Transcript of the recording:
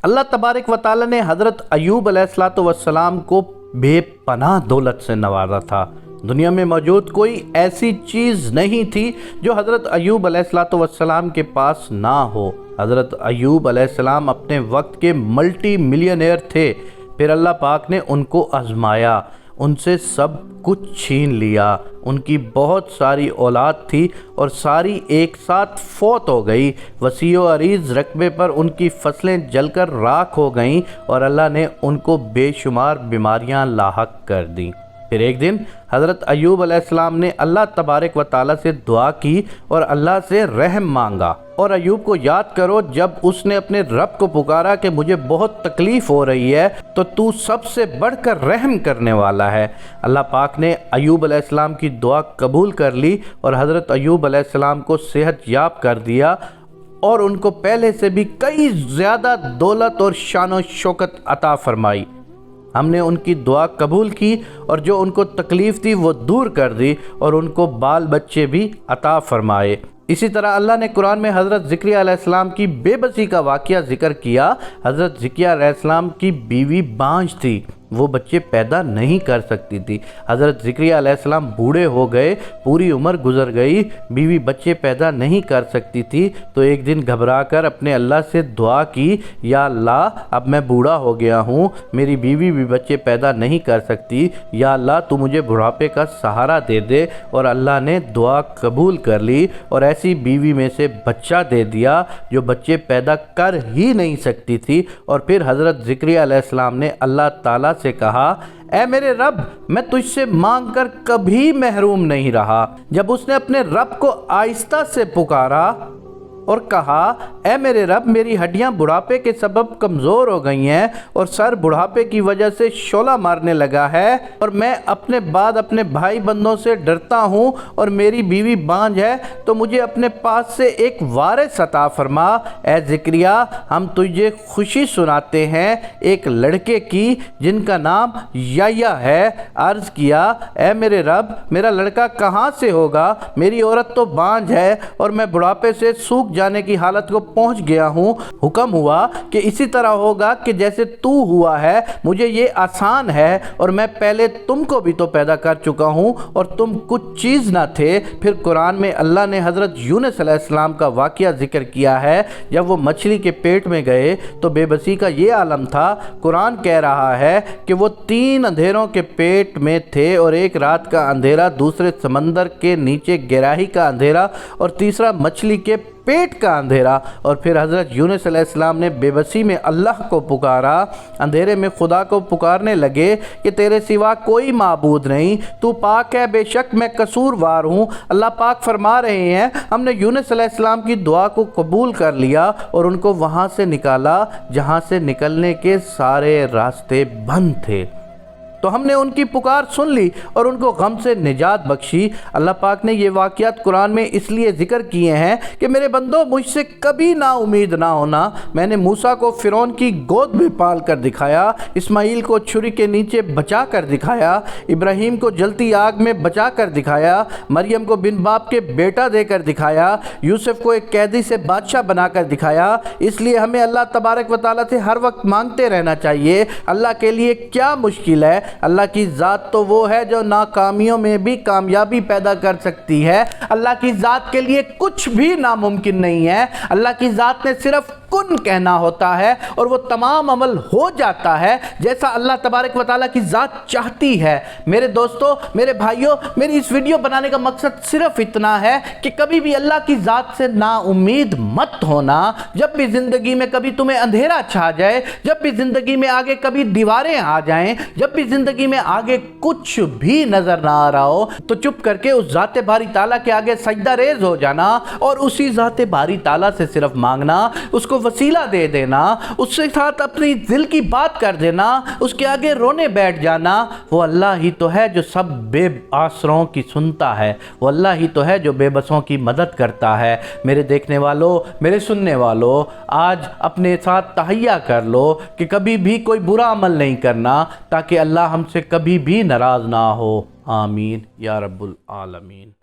اللہ تبارک و تعالی نے حضرت ایوب علیہ السلام کو بے پناہ دولت سے نوازا تھا۔ دنیا میں موجود کوئی ایسی چیز نہیں تھی جو حضرت ایوب علیہ السلام کے پاس نہ ہو۔ حضرت ایوب علیہ السلام اپنے وقت کے ملٹی ملینئر تھے، پھر اللہ پاک نے ان کو آزمایا، ان سے سب کچھ چھین لیا۔ ان کی بہت ساری اولاد تھی اور ساری ایک ساتھ فوت ہو گئی۔ وسیع و عریض رقبے پر ان کی فصلیں جل کر راکھ ہو گئیں اور اللہ نے ان کو بے شمار بیماریاں لاحق کر دیں۔ پھر ایک دن حضرت ایوب علیہ السلام نے اللہ تبارک و تعالی سے دعا کی اور اللہ سے رحم مانگا۔ اور ایوب کو یاد کرو جب اس نے اپنے رب کو پکارا کہ مجھے بہت تکلیف ہو رہی ہے تو سب سے بڑھ کر رحم کرنے والا ہے۔ اللہ پاک نے ایوب علیہ السلام کی دعا قبول کر لی اور حضرت ایوب علیہ السلام کو صحت یاب کر دیا اور ان کو پہلے سے بھی کئی زیادہ دولت اور شان و شوکت عطا فرمائی۔ ہم نے ان کی دعا قبول کی اور جو ان کو تکلیف تھی وہ دور کر دی اور ان کو بال بچے بھی عطا فرمائے۔ اسی طرح اللہ نے قرآن میں حضرت زکریا علیہ السلام کی بے بسی کا واقعہ ذکر کیا۔ حضرت زکریا علیہ السلام کی بیوی بانجھ تھی، وہ بچے پیدا نہیں کر سکتی تھی۔ حضرت زکریا علیہ السلام بوڑھے ہو گئے، پوری عمر گزر گئی، بیوی بچے پیدا نہیں کر سکتی تھی، تو ایک دن گھبرا کر اپنے اللہ سے دعا کی، یا اللہ اب میں بوڑھا ہو گیا ہوں، میری بیوی بھی بچے پیدا نہیں کر سکتی، یا اللہ تو مجھے بڑھاپے کا سہارا دے دے۔ اور اللہ نے دعا قبول کر لی اور ایسی بیوی میں سے بچہ دے دیا جو بچے پیدا کر ہی نہیں سکتی تھی۔ اور پھر حضرت زکریا علیہ السلام نے اللہ تعالیٰ سے کہا، اے میرے رب، میں تجھ سے مانگ کر کبھی محروم نہیں رہا۔ جب اس نے اپنے رب کو آہستہ سے پکارا اور کہا، اے میرے رب، میری ہڈیاں بڑھاپے کے سبب کمزور ہو گئی ہیں اور سر بڑھاپے کی وجہ سے شعلہ مارنے لگا ہے اور میں اپنے بعد اپنے بھائی بندوں سے ڈرتا ہوں اور میری بیوی بانجھ ہے، تو مجھے اپنے پاس سے ایک وارث عطا فرما۔ اے زکریا، ہم تجھے خوشی سناتے ہیں ایک لڑکے کی جن کا نام یحییٰ ہے۔ عرض کیا، اے میرے رب، میرا لڑکا کہاں سے ہوگا؟ میری عورت تو بانجھ ہے اور میں بڑھاپے سے سوکھ جانے کی حالت کو پہنچ گیا ہوں۔ حکم ہوا کہ اسی طرح ہوگا کہ جیسے تو ہوا ہے، مجھے یہ آسان ہے، اور میں پہلے تم کو بھی تو پیدا کر چکا ہوں اور تم کچھ چیز نہ تھے۔ پھر قرآن میں اللہ نے حضرت یونس علیہ السلام کا واقعہ ذکر کیا ہے۔ جب وہ مچھلی کے پیٹ میں گئے تو بے بسی کا یہ عالم تھا۔ قرآن کہہ رہا ہے کہ وہ 3 اندھیروں کے پیٹ میں تھے، اور ایک رات کا اندھیرا، دوسرے سمندر کے نیچے گہرائی کا اندھیرا، اور تیسرا مچھلی کے پیٹ کا اندھیرا۔ اور پھر حضرت یونس علیہ السلام نے بے بسی میں اللہ کو پکارا، اندھیرے میں خدا کو پکارنے لگے کہ تیرے سوا کوئی معبود نہیں، تو پاک ہے، بے شک میں قصوروار ہوں۔ اللہ پاک فرما رہے ہیں، ہم نے یونس علیہ السلام کی دعا کو قبول کر لیا اور ان کو وہاں سے نکالا جہاں سے نکلنے کے سارے راستے بند تھے۔ تو ہم نے ان کی پکار سن لی اور ان کو غم سے نجات بخشی۔ اللہ پاک نے یہ واقعات قرآن میں اس لیے ذکر کیے ہیں کہ میرے بندو، مجھ سے کبھی نا امید نہ ہونا۔ میں نے موسیٰ کو فرعون کی گود میں پال کر دکھایا، اسماعیل کو چھری کے نیچے بچا کر دکھایا، ابراہیم کو جلتی آگ میں بچا کر دکھایا، مریم کو بن باپ کے بیٹا دے کر دکھایا، یوسف کو ایک قیدی سے بادشاہ بنا کر دکھایا۔ اس لیے ہمیں اللہ تبارک و تعالیٰ سے ہر وقت مانگتے رہنا چاہیے۔ اللہ کے لیے کیا مشکل ہے؟ اللہ کی ذات تو وہ ہے جو ناکامیوں میں بھی کامیابی پیدا کر سکتی ہے۔ اللہ کی ذات کے لیے کچھ بھی ناممکن نہیں ہے۔ اللہ کی ذات نے صرف کن کہنا ہوتا ہے اور وہ تمام عمل ہو جاتا ہے جیسا اللہ تبارک و تعالیٰ کی ذات چاہتی ہے۔ میرے دوستو، میرے بھائیوں، میری اس ویڈیو بنانے کا مقصد صرف اتنا ہے کہ کبھی بھی اللہ کی ذات سے نا امید مت ہونا۔ جب بھی زندگی میں کبھی تمہیں اندھیرا چھا جائے، جب بھی زندگی میں آگے کبھی دیواریں آ جائیں، جب بھی زندگی میں آگے کچھ بھی نظر نہ آ رہا ہو، تو چپ کر کے اس ذات باری تعالیٰ کے آگے سجدہ ریز ہو جانا اور اسی ذات باری تعالیٰ سے صرف مانگنا، اس کو وسیلہ دے دینا، اس کے ساتھ اپنی دل کی بات کر دینا، اس کے آگے رونے بیٹھ جانا۔ وہ اللہ ہی تو ہے جو سب بے آسروں کی سنتا ہے، وہ اللہ ہی تو ہے جو بے بسوں کی مدد کرتا ہے۔ میرے دیکھنے والوں، میرے سننے والوں، آج اپنے ساتھ تہیہ کر لو کہ کبھی بھی کوئی برا عمل نہیں کرنا، تاکہ اللہ ہم سے کبھی بھی ناراض نہ ہو۔ آمین یا رب العالمین۔